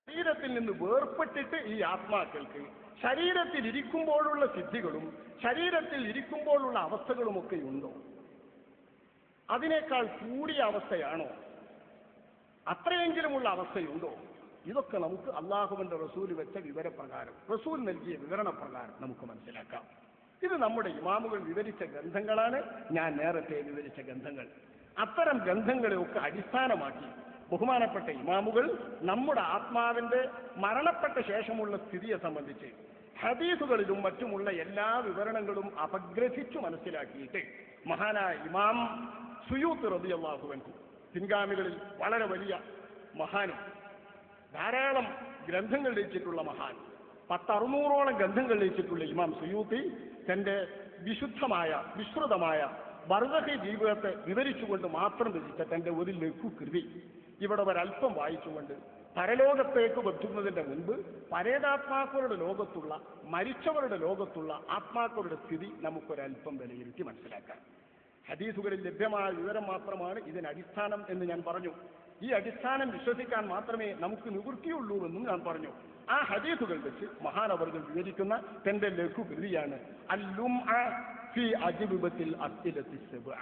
ശരീരത്തിൽ നിന്ന് വേർപെട്ടിട്ട് ഈ ആത്മാക്കൾക്ക് ശരീരത്തിൽ ഇരിക്കുമ്പോഴുള്ള സിദ്ധികളും ശരീരത്തിൽ ഇരിക്കുമ്പോഴുള്ള അവസ്ഥകളുമൊക്കെ ഉണ്ടോ? അതിനേക്കാൾ കൂടിയ അവസ്ഥയാണോ? അത്രയെങ്കിലുമുള്ള അവസ്ഥയുണ്ടോ? ഇതൊക്കെ നമുക്ക് അള്ളാഹുവിന്റെ റസൂൽ വെച്ച വിവരപ്രകാരം, റസൂൽ നൽകിയ വിവരണപ്രകാരം നമുക്ക് മനസ്സിലാക്കാം. ഇത് നമ്മുടെ ഇമാമുകൾ വിവരിച്ച ഗ്രന്ഥങ്ങളാണ്, ഞാൻ നേരത്തെ വിവരിച്ച ഗ്രന്ഥങ്ങൾ. അത്തരം ഗ്രന്ഥങ്ങളെയൊക്കെ അടിസ്ഥാനമാക്കി ബഹുമാനപ്പെട്ട ഇമാമുകൾ നമ്മുടെ ആത്മാവിന്റെ മരണപ്പെട്ട ശേഷമുള്ള സ്ഥിതിയെ സംബന്ധിച്ച് ഹദീസുകളിലും മറ്റുമുള്ള എല്ലാ വിവരണങ്ങളും അപഗ്രഥിച്ചു മനസ്സിലാക്കിയിട്ട് മഹാനായ ഇമാം സുയൂത്ത് റളിയല്ലാഹു അൻഹു, പിൻഗാമികളിൽ വളരെ വലിയ മഹാനും ധാരാളം ഗ്രന്ഥങ്ങൾ രചിച്ചിട്ടുള്ള മഹാൻ, 600ഓളം ഗ്രന്ഥങ്ങൾ രചിച്ചിട്ടുള്ള ഇമാം സുയൂത്തി തന്റെ വിശുദ്ധമായ വിശ്രുതമായ ബർസഖി ജീവിതത്തെ വിവരിച്ചുകൊണ്ട് മാത്രം രചിച്ച തന്റെ ഒരു ലഘുകൃതി ഇവിടെ ഒരല്പം വായിച്ചുകൊണ്ട് പരലോകത്തേക്ക് വെത്തുന്നതിന്റെ മുൻപ് പരേതാത്മാക്കളുടെ ലോകത്തുള്ള, മരിച്ചവരുടെ ലോകത്തുള്ള ആത്മാക്കളുടെ സ്ഥിതി നമുക്കൊരല്പം വിലയിരുത്തി മനസ്സിലാക്കാം. ഹദീസുകളിൽ ലഭ്യമായ വിവരം മാത്രമാണ് ഇതിനടിസ്ഥാനം എന്ന് ഞാൻ പറഞ്ഞു. ഈ അടിസ്ഥാനം വിശ്വസിക്കാൻ മാത്രമേ നമുക്ക് നിവൃത്തിയുള്ളൂ എന്നും ഞാൻ പറഞ്ഞു. ആ ഹദീസുകൾ വെച്ച് മഹാനവർകൾ വിവരിക്കുന്ന തന്റെ ലഘുകൃതിയാണ് അൽ-ലുംഅ ഫീ അജ്വിബത്തിൽ അസ്ഇലത്തി സബ്അ.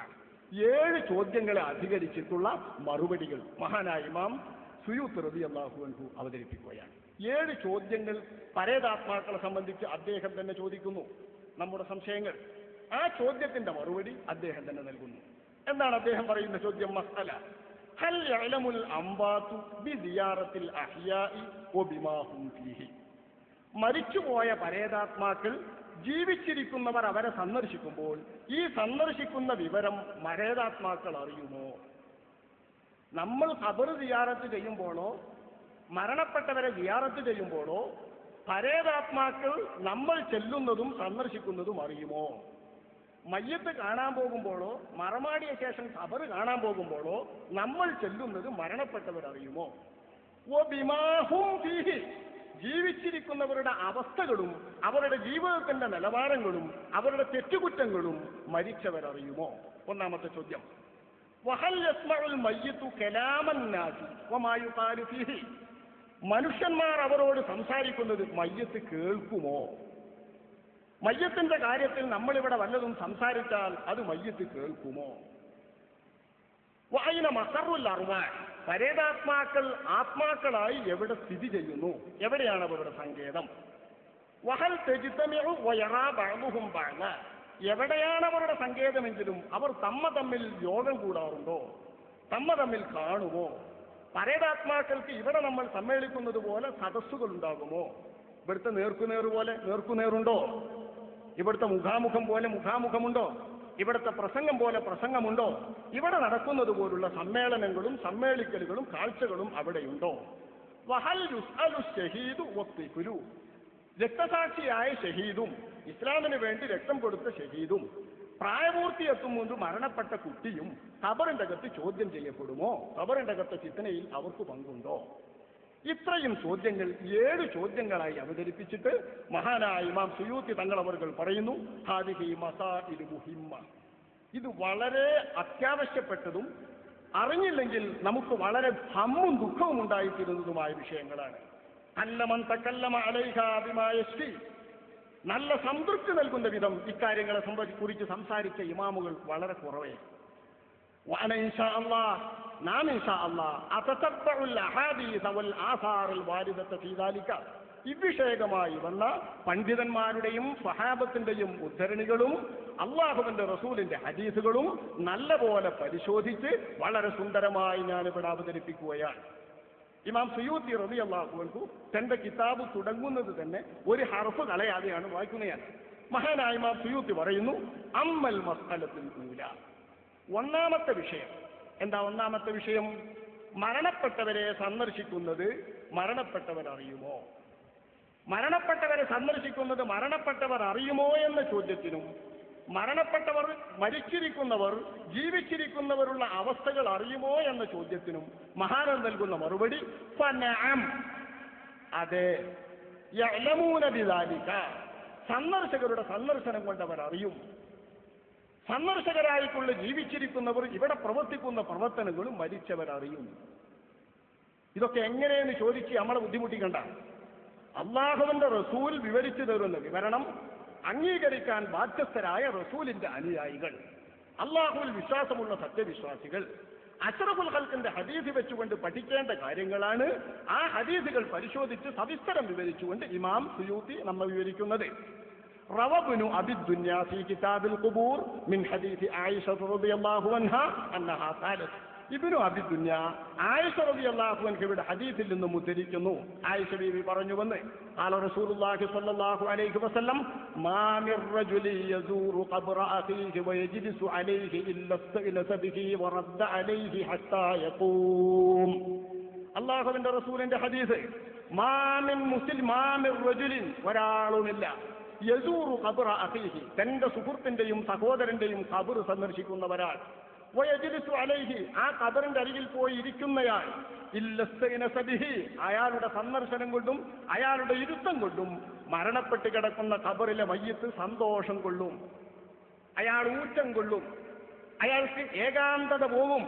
7 ചോദ്യങ്ങളെ അധികരിച്ചിട്ടുള്ള മറുപടികൾ മഹാനായ ഇമാം സുയൂത്ത് റളിയല്ലാഹു അൻഹു അവതരിപ്പിക്കുകയാണ്. 7 ചോദ്യങ്ങൾ പരേതാത്മാക്കളെ സംബന്ധിച്ച് അദ്ദേഹം തന്നെ ചോദിക്കുന്നു, നമ്മുടെ സംശയങ്ങൾ. ആ ചോദ്യത്തിന്റെ മറുപടി അദ്ദേഹം തന്നെ നൽകുന്നു. എന്താണ് അദ്ദേഹം പറയുന്ന ചോദ്യം? മസ്അല ഹൽ യഅലമുൽ അംവാതു ബിസിയാറത്തിൽ അഹ്യാഇ വബിമാ ഹും ഫീഹി. മരിച്ചുപോയ പരേതാത്മാക്കൾ ജീവിച്ചിരിക്കുന്നവർ അവരെ സന്ദർശിക്കുമ്പോൾ ഈ സന്ദർശിക്കുന്ന വിവരം പരേതാത്മാക്കൾ അറിയുമോ? നമ്മൾ ഖബർ സിയാറത്ത് ചെയ്യുമ്പോഴോ മരണപ്പെട്ടവരെ സിയാറത്ത് ചെയ്യുമ്പോഴോ പരേതാത്മാക്കൾ നമ്മൾ ചെല്ലുന്നതും സന്ദർശിക്കുന്നതും അറിയുമോ? മയ്യത്ത് കാണാൻ പോകുമ്പോഴോ മറമാടിയ ശേഷം ഖബർ കാണാൻ പോകുമ്പോഴോ നമ്മൾ ചെല്ലുന്നത് മരണപ്പെട്ടവരറിയുമോ? വബിമാ ഹും ഫീഹി. ജീവിച്ചിരിക്കുന്നവരുടെ അവസ്ഥകളും അവരുടെ ജീവിതത്തിന്റെ നിലവാരങ്ങളും അവരുടെ തെറ്റുകുറ്റങ്ങളും മരിച്ചവരറിയുമോ? ഒന്നാമത്തെ ചോദ്യം. വഹൽ യസ്മഉൽ മയ്യിതു കലാമൻ നാസി വമാ യുഖാലു ഫീഹി. മനുഷ്യന്മാർ അവരോട് സംസാരിക്കുന്നത് മയ്യത്ത് കേൾക്കുമോ? മയ്യത്തിന്റെ കാര്യത്തിൽ നമ്മളിവിടെ വല്ലതും സംസാരിച്ചാൽ അത് മയ്യത്ത് കേൾക്കുമോ? വഅയ്ന മഖറുൽ അർവാഹ്. പരേതാത്മാക്കൾ ആത്മാക്കളായി എവിടെ സ്ഥിതി ചെയ്യുന്നു? എവിടെയാണ് അവരുടെ സങ്കേതം? വഹൽ തജ്തമിഉ വയറാ ബഅദുഹും ബഅദ. എവിടെയാണ് അവരുടെ സങ്കേതമെങ്കിലും അവർ തമ്മിൽ യോഗം കൂടാറുണ്ടോ? തമ്മിൽ കാണുമോ? പരേതാത്മാക്കൾക്ക് ഇവിടെ നമ്മൾ സമ്മേളിക്കുന്നത് പോലെ സദസ്സുകൾ ഉണ്ടാകുമോ? ഇവിടുത്തെ നേർക്കുനേർ പോലെ നേർക്കുനേറുണ്ടോ? ഇവിടുത്തെ മുഖാമുഖം പോലെ മുഖാമുഖമുണ്ടോ? ഇവിടുത്തെ പ്രസംഗം പോലെ പ്രസംഗമുണ്ടോ? ഇവിടെ നടക്കുന്നത് പോലുള്ള സമ്മേളനങ്ങളും സമ്മേളിക്കലുകളും കാഴ്ചകളും അവിടെയുണ്ടോ? വഹൽ യുസ്അലു ശഹീദു വത്തിഫുലു. രക്തസാക്ഷിയായ ഷഹീദും ഇസ്ലാമിന് വേണ്ടി രക്തം കൊടുത്ത ഷഹീദും പ്രായപൂർത്തി എത്തുമ്പോൾ മരണപ്പെട്ട കുട്ടിയും ഖബറിന്റെ അകത്ത് ചോദ്യം ചെയ്യപ്പെടുമോ? ഖബറിന്റെ അകത്തെ ഫിത്നയിൽ അവർക്ക് പങ്കുണ്ടോ? ഇത്രയും ചോദ്യങ്ങൾ 7 ചോദ്യങ്ങളായി അവതരിപ്പിച്ചിട്ട് മഹാനായ ഇമാം സുയൂത്തി തങ്ങളവർകൾ പറയുന്നു, ഹാദിഹി മസാഇലു മുഹിമ്മ. ഇത് വളരെ അത്യാവശ്യപ്പെട്ടതും അറിഞ്ഞില്ലെങ്കിൽ നമുക്ക് വളരെ ഹമ്മും ദുഃഖവും ഉണ്ടായിത്തീരുന്നതുമായ വിഷയങ്ങളാണ്. അല്ലമൻ തകല്ലമ അലൈഹാ ബിമാ യശ്ഫി. നല്ല സംതൃപ്തി നൽകുന്ന വിധം ഇക്കാര്യങ്ങളെ കുറിച്ച് സംസാരിച്ച ഇമാമുകൾ വളരെ കുറവേ. നാം ഇൻഷാ അല്ലാഹ് അതതബ്ബഉൽ അഹാദീസ് വൽ ആസാറുൽ വാരിദത ഫീ ദാലിക. ഇവിഷയകമായി വന്ന പണ്ഡിതന്മാരുടെയും സ്വഹാബത്തിന്റെയും ഉദ്ധരണികളും അള്ളാഹുവിന്റെ റസൂലിന്റെ ഹദീസുകളും നല്ലപോലെ പരിശോധിച്ച് വളരെ സുന്ദരമായി ഞാനിവിടെ അവതരിപ്പിക്കുകയാണ്. ഇമാം സുയൂത്തി റളിയല്ലാഹു അൻഹു തന്റെ കിതാബ് തുടങ്ങുന്നത് തന്നെ ഒരു ഹർഫ് കളയാതെയാണ് വായിക്കുന്നതാണ്. മഹാനായ ഇമാം സുയൂത്തി പറയുന്നു, അമ്മൽ മസ്അലത്തുൽ ഊല. ഒന്നാമത്തെ വിഷയം എന്താ? ഒന്നാമത്തെ വിഷയം മരണപ്പെട്ടവരെ സന്ദർശിക്കുന്നത് മരണപ്പെട്ടവർ അറിയുമോ? മരണപ്പെട്ടവരെ സന്ദർശിക്കുന്നത് മരണപ്പെട്ടവർ അറിയുമോ എന്ന ചോദ്യത്തിനും മരണപ്പെട്ടവർ മരിച്ചിരിക്കുന്നവർ ജീവിച്ചിരിക്കുന്നവരുള്ള അവസ്ഥകൾ അറിയുമോ എന്ന ചോദ്യത്തിനും മഹാനൻ നൽകുന്ന മറുപടി ഫനഅം. അതെ, യഅലമൂന ബിദാലിക. സന്ദർശകരുടെ സന്ദർശനം കൊണ്ടവർ അറിയും. സന്ദർശകരായിട്ടുള്ള ജീവിച്ചിരിക്കുന്നവർ ഇവിടെ പ്രവർത്തിക്കുന്ന പ്രവർത്തനങ്ങളും മരിച്ചവരറിയും. ഇതൊക്കെ എങ്ങനെയെന്ന് ചോദിച്ച് നമ്മളെ ബുദ്ധിമുട്ടിക്കണ്ട. അള്ളാഹുവിന്റെ റസൂൽ വിവരിച്ചു തരുന്ന വിവരണം അംഗീകരിക്കാൻ ബാധ്യസ്ഥരായ റസൂലിന്റെ അനുയായികൾ, അള്ളാഹുവിൽ വിശ്വാസമുള്ള സത്യവിശ്വാസികൾ, അഷ്റഫുൽ ഖൽഖിന്റെ ഹദീസ് വെച്ചുകൊണ്ട് പഠിക്കേണ്ട കാര്യങ്ങളാണ്. ആ ഹദീസുകൾ പരിശോധിച്ച് സവിസ്തരം വിവരിച്ചുകൊണ്ട് ഇമാം സുയൂത്തി നമ്മെ വിവരിക്കുന്നത്. റവബ്നു അബിദ്ദുന്യ ഫീ കിതാബിൽ ഖുബൂർ മിൻ ഹദീസ് ആയിഷ റളിയല്ലാഹു അൻഹാ അന്നഹാ ഖാലത്ത്. ഇബ്നു അബിദ്ദുന്യ ആയിഷ റളിയല്ലാഹു അൻഹയുടെ ഹദീസിൽ നിന്നും ഉദ്ധരിക്കുന്നു. ആയിഷ ബീവി പറഞ്ഞുവെന്ന് ഖാല റസൂലുള്ളാഹി സ്വല്ലല്ലാഹു അലൈഹി വസല്ലം മാ മിർ റജുലി യസൂറു ഖബ്റ അഖീഹി വയജ്ലിസു അലൈഹി ഇല്ലാ ഇസ്തഅനസ ബിഹി വറദ്ദ അലൈഹി ഹത്താ യഖൂം. അല്ലാഹുവിന്റെ റസൂലിന്റെ ഹദീസ്, മാ മിർ റജുലിൻ, ഒരാളുമില്ല, യസൂറു ഖബ്റ അഖീഹി, തന്റെ സുഹൃത്തിന്റെയും സഹോദരന്റെയും ഖബർ സന്ദർശിക്കുന്നവരാൾ, വയജ്ലിസു അലൈഹി, ആ ഖബറിന്റെ അരികിൽ പോയി ഇരിക്കുന്നയാൾ, ഇല്ലസ്തഇനസ ബിഹി, അയാളുടെ സന്ദർശനം കൊണ്ടും അയാളുടെ ഇരുത്തം കൊണ്ടും മരണപ്പെട്ട് കിടക്കുന്ന ഖബറിലെ മയ്യിത്ത് സന്തോഷം കൊള്ളും, അയാൾ ഊറ്റം കൊള്ളും, അയാൾക്ക് ഏകാന്തത പോകും,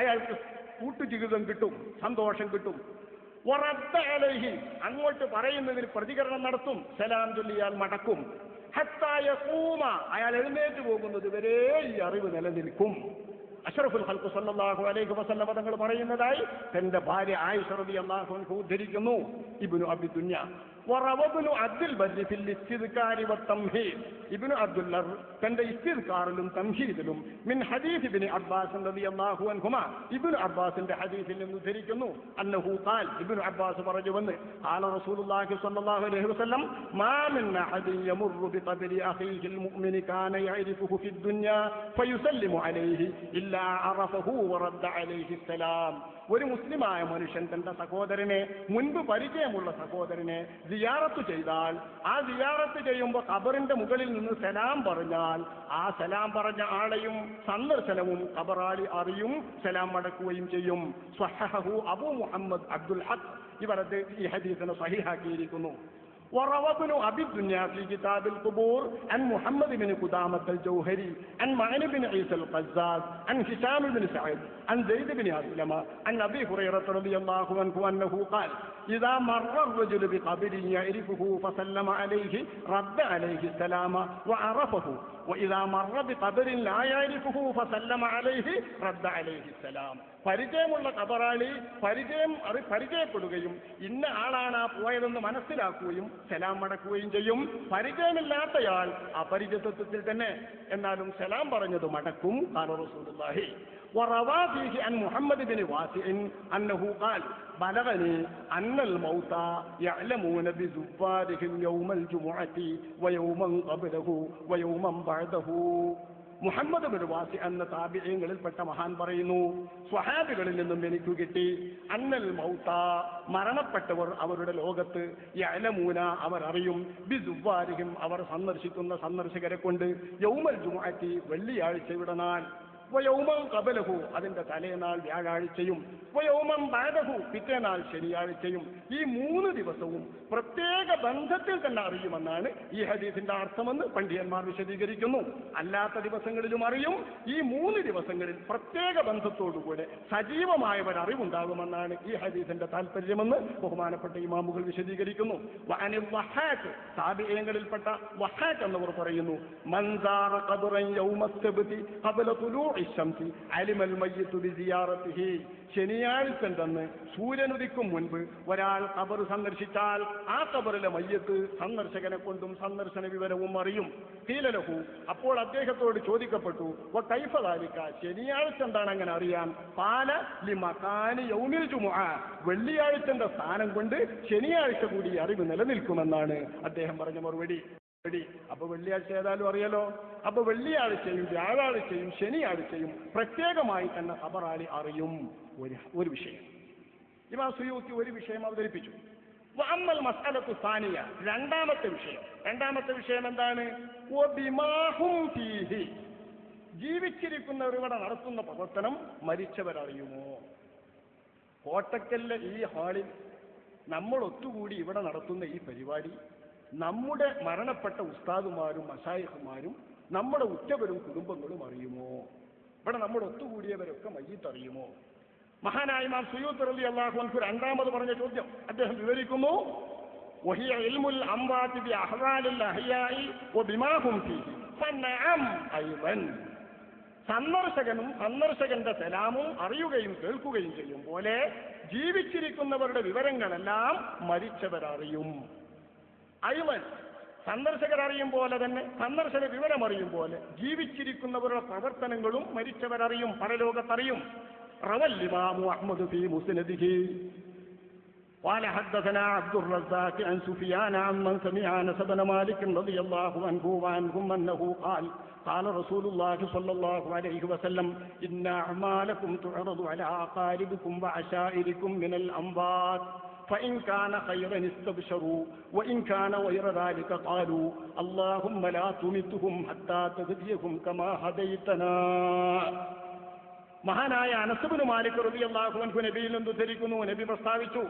അയാൾക്ക് കൂട്ടുജീവിതം കിട്ടും, സന്തോഷം കിട്ടും. വറദ്ദ അലൈഹി, അങ്ങോട്ട് പറയുന്നതിന് പ്രതികരണം നടത്തും, സലാം ചൊല്ലിയാൽ മടക്കും. ഹത്താ യഖൂമ, അയാൾ എഴുന്നേറ്റ് പോകുന്നത് വരെ ഈ അറിവ് നിലനിൽക്കും. അഷ്റഫുൽ ഖൽഖ് സല്ലല്ലാഹു അലൈഹി വസല്ലം തങ്ങൾ പറയുന്നതായി തന്റെ ഭാര്യ ആയിഷ റളിയല്ലാഹു അൻഹ ഉദ്ധരിക്കുന്നു. ഇബ്നു അബിദ്ദുന്യ വറവബ്നു അബ്ദുൽ ബർരി ഫിൽ ഇസ്തിദ്കാരി വത്തംഹീദ്, ഇബ്നു അബ്ദുൽ ബർ തന്റെ ഇസ്തിദ്കാറിലും തംഹീദിലും മിൻ ഹദീസ് ഇബ്നു അബ്ബാസ് റളിയല്ലാഹു അൻഹുമാ, ഇബ്നു അബ്ബാസിന്റെ ഹദീസിൽ നിന്ന് ഉദ്ധരിക്കുന്നു. അന്നഹു ഖാൽ, ഇബ്നു അബ്ബാസ് പറഞ്ഞുവെന്ന് ഖാല റസൂലുള്ളാഹി സ്വല്ലല്ലാഹു അലൈഹി വസല്ലം മാ മിൻ അഹദിൻ യമുറു ബിഖബ്രി അഖീഹിൽ മുഅ്മിനി കാന യഅരിഫുഹു ഫിദ് ദുനിയ ഫയുസല്ലിമു അലൈഹി ഇല്ലാ അറഫഹു വറദ്ദ അലൈഹി സലാം. ഒരു മുസ്ലിമായ മനുഷ്യൻ തന്റെ സഹോദരനെ, മുൻപ് പരിചയമുള്ള സഹോദരനെ സിയാറത്ത് ചെയ്താൽ, ആ സിയാറത്ത് ചെയ്യുമ്പോൾ ഖബറിന്റെ മുകളിൽ നിന്ന് സലാം പറഞ്ഞാൽ, ആ സലാം പറഞ്ഞ ആളെയും സന്ദർശനവും ഖബറാളി അറിയും, സലാം മടക്കുകയും ചെയ്യും. സ്വഹഹഹു അബൂ മുഹമ്മദ് അബ്ദുൽ ഹഖ്, ഇവരത് ഈ ഹദീസിനെ സഹീഹാക്കിയിരിക്കുന്നു. وروى ابن أبي الدنيا في كتاب القبور عن محمد بن قدامة الجوهري عن معن بن عيسى القزاز عن هشام بن سعيد عن زيد بن أسلم عن أبي هريرة رضي الله عنه أنه قال إذا مر الرجل بقبر يعرفه فسلم عليه رد عليه السلام وعرفه وإذا مر بقبر لا يعرفه فسلم عليه رد عليه السلام. പരിചയമുള്ള ഖബറാളി പരിചയപ്പെടുകയും ഇന്ന ആളാണ് ആ പോയതെന്ന് മനസ്സിലാക്കുകയും സലാം മടക്കുകയും ചെയ്യും. പരിചയമില്ലാത്തയാൾ അപരിചിതത്വത്തിൽ തന്നെ എന്നാലും സലാം പറഞ്ഞത് മടക്കും. ഖാല റസൂലുള്ളാഹി وروى فيه عن محمد بن واسع أنه قال بلغني أن الموتى يعلمون بزفارهم يوم الجمعة ويوما قبله ويوما بعده. മുഹമ്മദ് ബിൻ വാസി എന്ന താബിഈങ്ങളിൽപ്പെട്ട മഹാൻ പറയുന്നു, സ്വഹാബികളിൽ നിന്നും എനിക്ക് കിട്ടി, അന്നൽ മൗത, മരണപ്പെട്ടവർ അവരുടെ ലോകത്ത്, യഅലമൂന, അവർ അറിയും, ബിസുവാരിഹിം, അവർ സന്ദർശിക്കുന്ന സന്ദർശകരെ കൊണ്ട്, യൗമൽ ജുമുഅത്തി, വെള്ളിയാഴ്ചയുടെ നാൾ, വയൗമൻ ഖബലഹു, അതിന്റെ തലേനാൾ വ്യാഴാഴ്ചയും, വയൗമൻ ബഅദഹു, പിറ്റേനാൾ ശനിയാഴ്ചയും, ഈ 3 ദിവസവും പ്രത്യേക ബന്ധത്തിൽ തന്നെ അറിയുമെന്നാണ് ഈ ഹദീസിന്റെ അർത്ഥമെന്ന് പണ്ഡിതന്മാർ വിശദീകരിക്കുന്നു. അല്ലാത്ത ദിവസങ്ങളിലും അറിയും, ഈ 3 ദിവസങ്ങളിൽ പ്രത്യേക ബന്ധത്തോടുകൂടെ സജീവമായവർ അറിവുണ്ടാകുമെന്നാണ് ഈ ഹദീസിന്റെ താല്പര്യമെന്ന് ബഹുമാനപ്പെട്ട ഇമാമുകൾ വിശദീകരിക്കുന്നു. താബിഈങ്ങളിൽപ്പെട്ട വഹാഖ് എന്നവർ പറയുന്നു, മൻസാറ ഖബറൻ യൗമസ്സബ്തി ഖബല തുലൂഇ الشمس علم الميت بزيارته. ശനിയാഴ്ച തന്നെ സൂര്യനുദിക്കും മുൻപ് ഒരാൾ ഖബർ സന്ദർശിച്ചാൽ ആ ഖബറിലെ മയ്യത്ത് സന്ദർശകനെ കൊണ്ടും സന്ദർശന വിവരവും അറിയും. ഖീലലഹു, അപ്പോൾ അദ്ദേഹത്തോട് ചോദിക്കപ്പെട്ടു, വകൈഫ ദാലിക, ശനിയാഴ്ച എന്താണ് അങ്ങനെ അറിയാൻ? ഖാല ലിമകാനി യൗമിൽ ജുമുഅ, വെള്ളിയാഴ്ചന്റെ സ്ഥാനം കൊണ്ട് ശനിയാഴ്ച കൂടി അറിവ് നിലനിൽക്കുമെന്നാണ് അദ്ദേഹം പറഞ്ഞ മറുപടി. അപ്പൊ വെള്ളിയാഴ്ച ഏതായാലും അറിയാലോ. അപ്പൊ വെള്ളിയാഴ്ചയും വ്യാഴാഴ്ചയും ശനിയാഴ്ചയും പ്രത്യേകമായി തന്നെ ഖബറാളി അറിയും. ഒരു വിഷയം ഇമാം സുയൂത്തി ഒരു വിഷയം അവതരിപ്പിച്ചു. വഅമ്മൽ മസ്അലത്തു സാനിയ, രണ്ടാമത്തെ വിഷയം എന്താണ്? വബിമാഹും ഫീഹി, ജീവിച്ചിരിക്കുന്നവർ ഇവിടെ നടത്തുന്ന പ്രവർത്തനം മരിച്ചവരറിയുമോ? കോട്ടക്കലിലെ ഈ ഹാളിൽ നമ്മൾ ഒത്തുകൂടി ഇവിടെ നടത്തുന്ന ഈ പരിപാടി നമ്മുടെ മരണപ്പെട്ട ഉസ്താദുമാരും മശായിഖുമാരും നമ്മുടെ ഉറ്റവരും കുടുംബങ്ങളും അറിയുമോ? ഇവിടെ നമ്മൾ ഒത്തുകൂടിയവരൊക്കെ മയ്യിത്ത് അറിയുമോ? മഹാനായ ഇമാം സുയൂത്ത് റളിയല്ലാഹു അൻഹു രണ്ടാമത് പറഞ്ഞ ചോദ്യം അദ്ദേഹം വിവരിക്കുന്നു. വഹിയ ഇൽമുൽ അംവാതി ബി അഹ്വാലിൽ അഹ്യാഇ വബിമാ ഹും ഫീഹി ഫനഅം അയ്വൻ. സന്ദർശകനും സന്ദർശകന്റെ സലാമും അറിയുകയും കേൾക്കുകയും ചെയ്യും പോലെ ജീവിച്ചിരിക്കുന്നവരുടെ വിവരങ്ങളെല്ലാം മരിച്ചവരറിയും. അയ്വൻ, സന്ദർശകരറിയും പോലെ തന്നെ സന്ദർശക വിവരമറിയും പോലെ ജീവിച്ചിരിക്കുന്നവരുടെ പ്രവർത്തനങ്ങളും മരിച്ചവരറിയും, പരലോകത്തറിയും. റവൽ ഇമാമു അഹ്മദ് ഫീ മുസ്നദിഹി قال حدثنا عبد الرزاق عن سفيان عمن سمع انس بن مالك رضي الله عنه وعنهم انه قال قال رسول الله صلى الله عليه وسلم ان اعمالكم تعرض على اقاربكم وعشائركم من الاموات فإن كان خيرا استبشروا وإن كان غير ذلك قالوا اللهم لا تمتهم حتى تهديهم كما هديتنا. മഹാനായ അനസ് ഇബ്നു മാലിക് റളിയല്ലാഹു അൻഹു നബിയിൽ നിന്ന് ഉദ്ധരിക്കുന്നു, നബി പ്രസ്താവിച്ചു,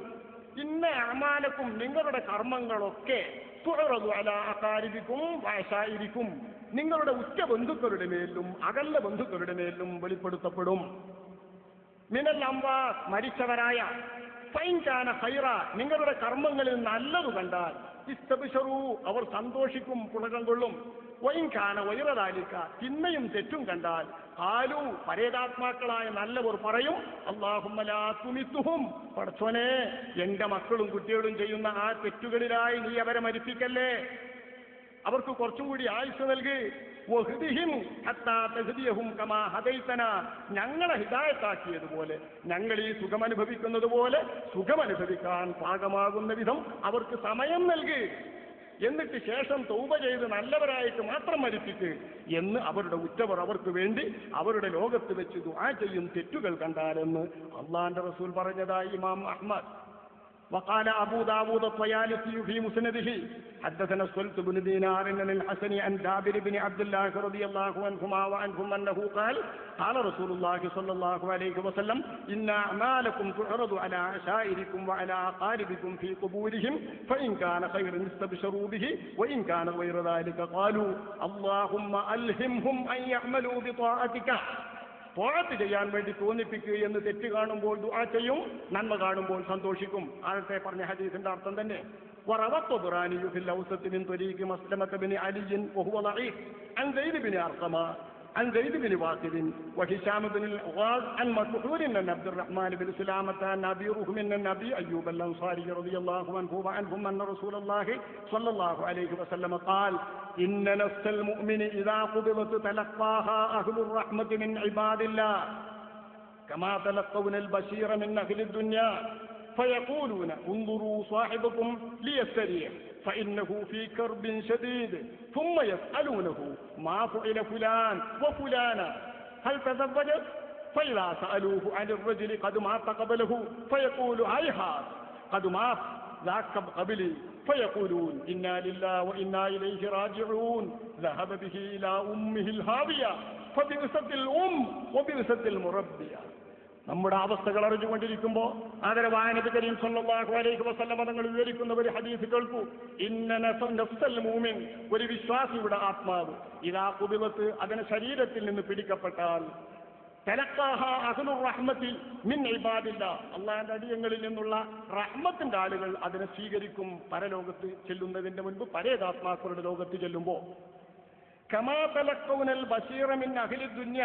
ഇന്ന അഅമാലക്കും, നിങ്ങളുടെ കർമ്മങ്ങളൊക്കെ തുഅറദു അലാ അഖാരിബിക്കും വഅശായിരിക്കും, നിങ്ങളുടെ ഉറ്റ ബന്ധുക്കളുടെ മേലും അകന്ന ബന്ധുക്കളുടെ മേലും വെളിപ്പെടുത്തപ്പെടും. മിനൽ അംവാത്, മരിച്ചവരായ. ഫൈൻ കാന ഖൈറ, നിങ്ങളുടെ കർമ്മങ്ങളിൽ നല്ലതു കണ്ടാൽ ഇസ്തബ്ശറൂ, അവർ സന്തോഷിക്കും, പുളകം കൊള്ളും. വൈൻ കാന ഗൈറ ദാലിക, തിന്മയും തെറ്റും കണ്ടാൽ ഖാലൂ, പരേതാത്മാക്കളായ നല്ലവർ പറയും, അല്ലാഹുമ്മ ലാ തുമിത്തുഹും, പടച്ചോനെ എന്റെ മക്കളും കുട്ടികളും ചെയ്യുന്ന ആ തെറ്റുകളിലായി നീ അവരെ മരിപ്പിക്കല്ലേ, അവർക്ക് കുറച്ചും കൂടി ആയുസ് നൽകി. വഹ്ദിഹിം ഹത്താ തഹ്ദിയഹും കമാ ഹദൈതന, ഞങ്ങളെ ഹിദായത്താക്കിയതുപോലെ, ഞങ്ങൾ ഈ സുഖമനുഭവിക്കുന്നത് പോലെ സുഖമനുഭവിക്കാൻ പാകമാകുന്ന വിധം അവർക്ക് സമയം നൽകി. എന്നിട്ട് ശേഷം തൗബ ചെയ്ത് നല്ലവരായിട്ട് മാത്രം മരിപ്പിക്ക് എന്ന് അവരുടെ ഉറ്റവർ അവർക്ക് വേണ്ടി അവരുടെ ലോകത്ത് വെച്ച് ദുആ ചെയ്യും, തെറ്റുകൾ കണ്ടാലെന്ന് അള്ളാന്റെ റസൂൽ പറഞ്ഞതായി ഇമാം അഹ്മദ്. وقال أبو داود الطيالسي في مسنده حدثنا السلط بن دينار عن الحسن عن جابر بن عبد الله رضي الله عنهما وعنهم أنه قال قال رسول الله صلى الله عليه وسلم إن أعمالكم تعرض على عشائركم وعلى أقاربكم في قبورهم فإن كان خيرا استبشروا به وإن كان غير ذلك قالوا اللهم ألهمهم أن يعملوا بطاعتك. തോഅത്ത് ചെയ്യാൻ വേണ്ടി തോന്നിപ്പിക്കുക എന്ന് തെറ്റ് കാണുമ്പോൾ ദുആ ചെയ്യും, നന്മ കാണുമ്പോൾ സന്തോഷിക്കും. ആദ്യത്തെ പറഞ്ഞ ഹദീസിന്റെ അർത്ഥം തന്നെ. وروى الطبراني في الأوسط من طريق مسلمة بن علي وهو ضعيف عن زيد بن أرقم عن زيد بن واقد وهشام بن الغاز عن مكحول عن عبد الرحمن بن سلامة عن أبي رهم عن أبي أيوب الأنصاري رضي الله عنه وعنهم أن رسول الله صلى الله عليه وسلم قال إن نفس المؤمن إذا قبضت تلقاها أهل الرحمة من عباد الله كما تلقون البشير من أهل الدنيا فيقولون انظروا صاحبكم ليستريح فإنه في كرب شديد ثم يسألونه ما فعل فلان وفلانا هل تزوجت فإذا سألوه عن الرجل قد مات قبله فيقول هيهات قد مات ذاك قبلي فيقولون إنا لله وإنا إليه راجعون ذهب به إلى أمه الهاوية فبئست الأم وبئست المربية. നമ്മുടെ അവസ്ഥകൾ അറിഞ്ഞുകൊണ്ടിരിക്കുമ്പോൾ ആദരവായ നബി കരീം സല്ലല്ലാഹു അലൈഹി വസല്ലം തങ്ങൾ വിവരിക്കുന്ന ഒരു ഹദീസ് കേൾക്കൂ. ഇന്ന നഫ്സൽ മുഅ്മിൻ, ഒരു വിശ്വാസിയുടെ ആത്മാവ്, ഇദാ ഖുബിലത്ത്, അതിനെ ശരീരത്തിൽ നിന്ന് പിടിക്കപ്പെട്ടാൽ, തലഖാഹ അഹ്ലുർ റഹ്മത്തി മിൻ ഇബാദില്ലാ, അല്ലാഹുവിന്റെ അടിയങ്ങളിൽ നിന്നുള്ള റഹ്മത്തിന്റെ ആളുകൾ അതിനെ സ്വീകരിക്കും. പരലോകത്ത് ചെല്ലുന്നതിന്റെ മുൻപ് പരേതാത്മാക്കളുടെ ലോകത്ത് ചെല്ലുമ്പോൾ കമാ തലഖൗനൽ ബശീറ മിൻ അഹ്ലി ദുനിയ,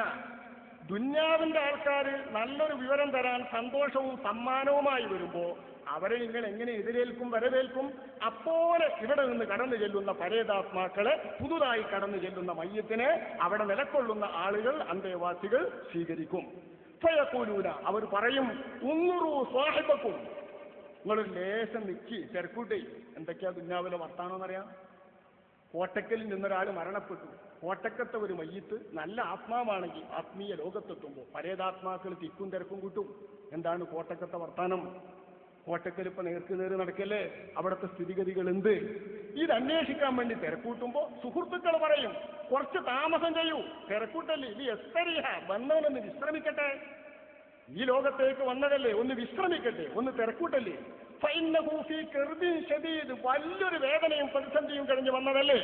ദുന്യാവിന്റെ ആൾക്കാർ നല്ലൊരു വിവരം തരാൻ സന്തോഷവും സമ്മാനവുമായി വരുമ്പോൾ അവരെ നിങ്ങൾ എങ്ങനെ എതിരേൽക്കും, വരവേൽക്കും? അപ്പോലെ ഇവിടെ നിന്ന് കടന്നു ചെല്ലുന്ന പരേതാത്മാക്കളെ, പുതുതായി കടന്നു ചെല്ലുന്ന മയ്യത്തിനെ അവിടെ നിലക്കൊള്ളുന്ന ആളുകൾ, അന്തേവാസികൾ സ്വീകരിക്കും. ഫയഖൂലൂന, അവർ പറയും, ഉന്നുറു സ്വാഹിബക്കും, നിങ്ങളൊരു ലേശം നിക്കി തിരക്കൂട്ടേ. എന്തൊക്കെയാ ദുന്യാവിലെ വർത്താനമെന്നറിയാം? കോട്ടക്കലിൽ നിന്നൊരാൾ മരണപ്പെട്ടു. കോട്ടക്കത്തെ ഒരു മയ്യത്ത് നല്ല ആത്മാവാണെങ്കിൽ ആത്മീയ ലോകത്തെത്തുമ്പോൾ പരേതാത്മാക്കൾ തിക്കും തിരക്കും കൂട്ടും. എന്താണ് കോട്ടക്കത്തെ വർത്താനം? കോട്ടക്കൽ ഇപ്പൊ നേർക്കുനേര് നടക്കല്ലേ, അവിടുത്തെ സ്ഥിതിഗതികൾ എന്ത്? ഇത് അന്വേഷിക്കാൻ വേണ്ടി തിരക്കൂട്ടുമ്പോൾ സുഹൃത്തുക്കൾ പറയും, കുറച്ച് താമസം ചെയ്യൂ, തിരക്കൂട്ടല്ലേ, ഇത് എസ്തരിഹ, വന്നവനൊന്ന് വിശ്രമിക്കട്ടെ, ഈ ലോകത്തേക്ക് വന്നതല്ലേ, ഒന്ന് വിശ്രമിക്കട്ടെ, ഒന്ന് തിരക്കൂട്ടല്ലേ. ഫഇന്നഹു ഫീ കർബിൻ ശദീദ്, വലിയൊരു വേദനയും പ്രതിസന്ധിയും കഴിഞ്ഞ് വന്നതല്ലേ,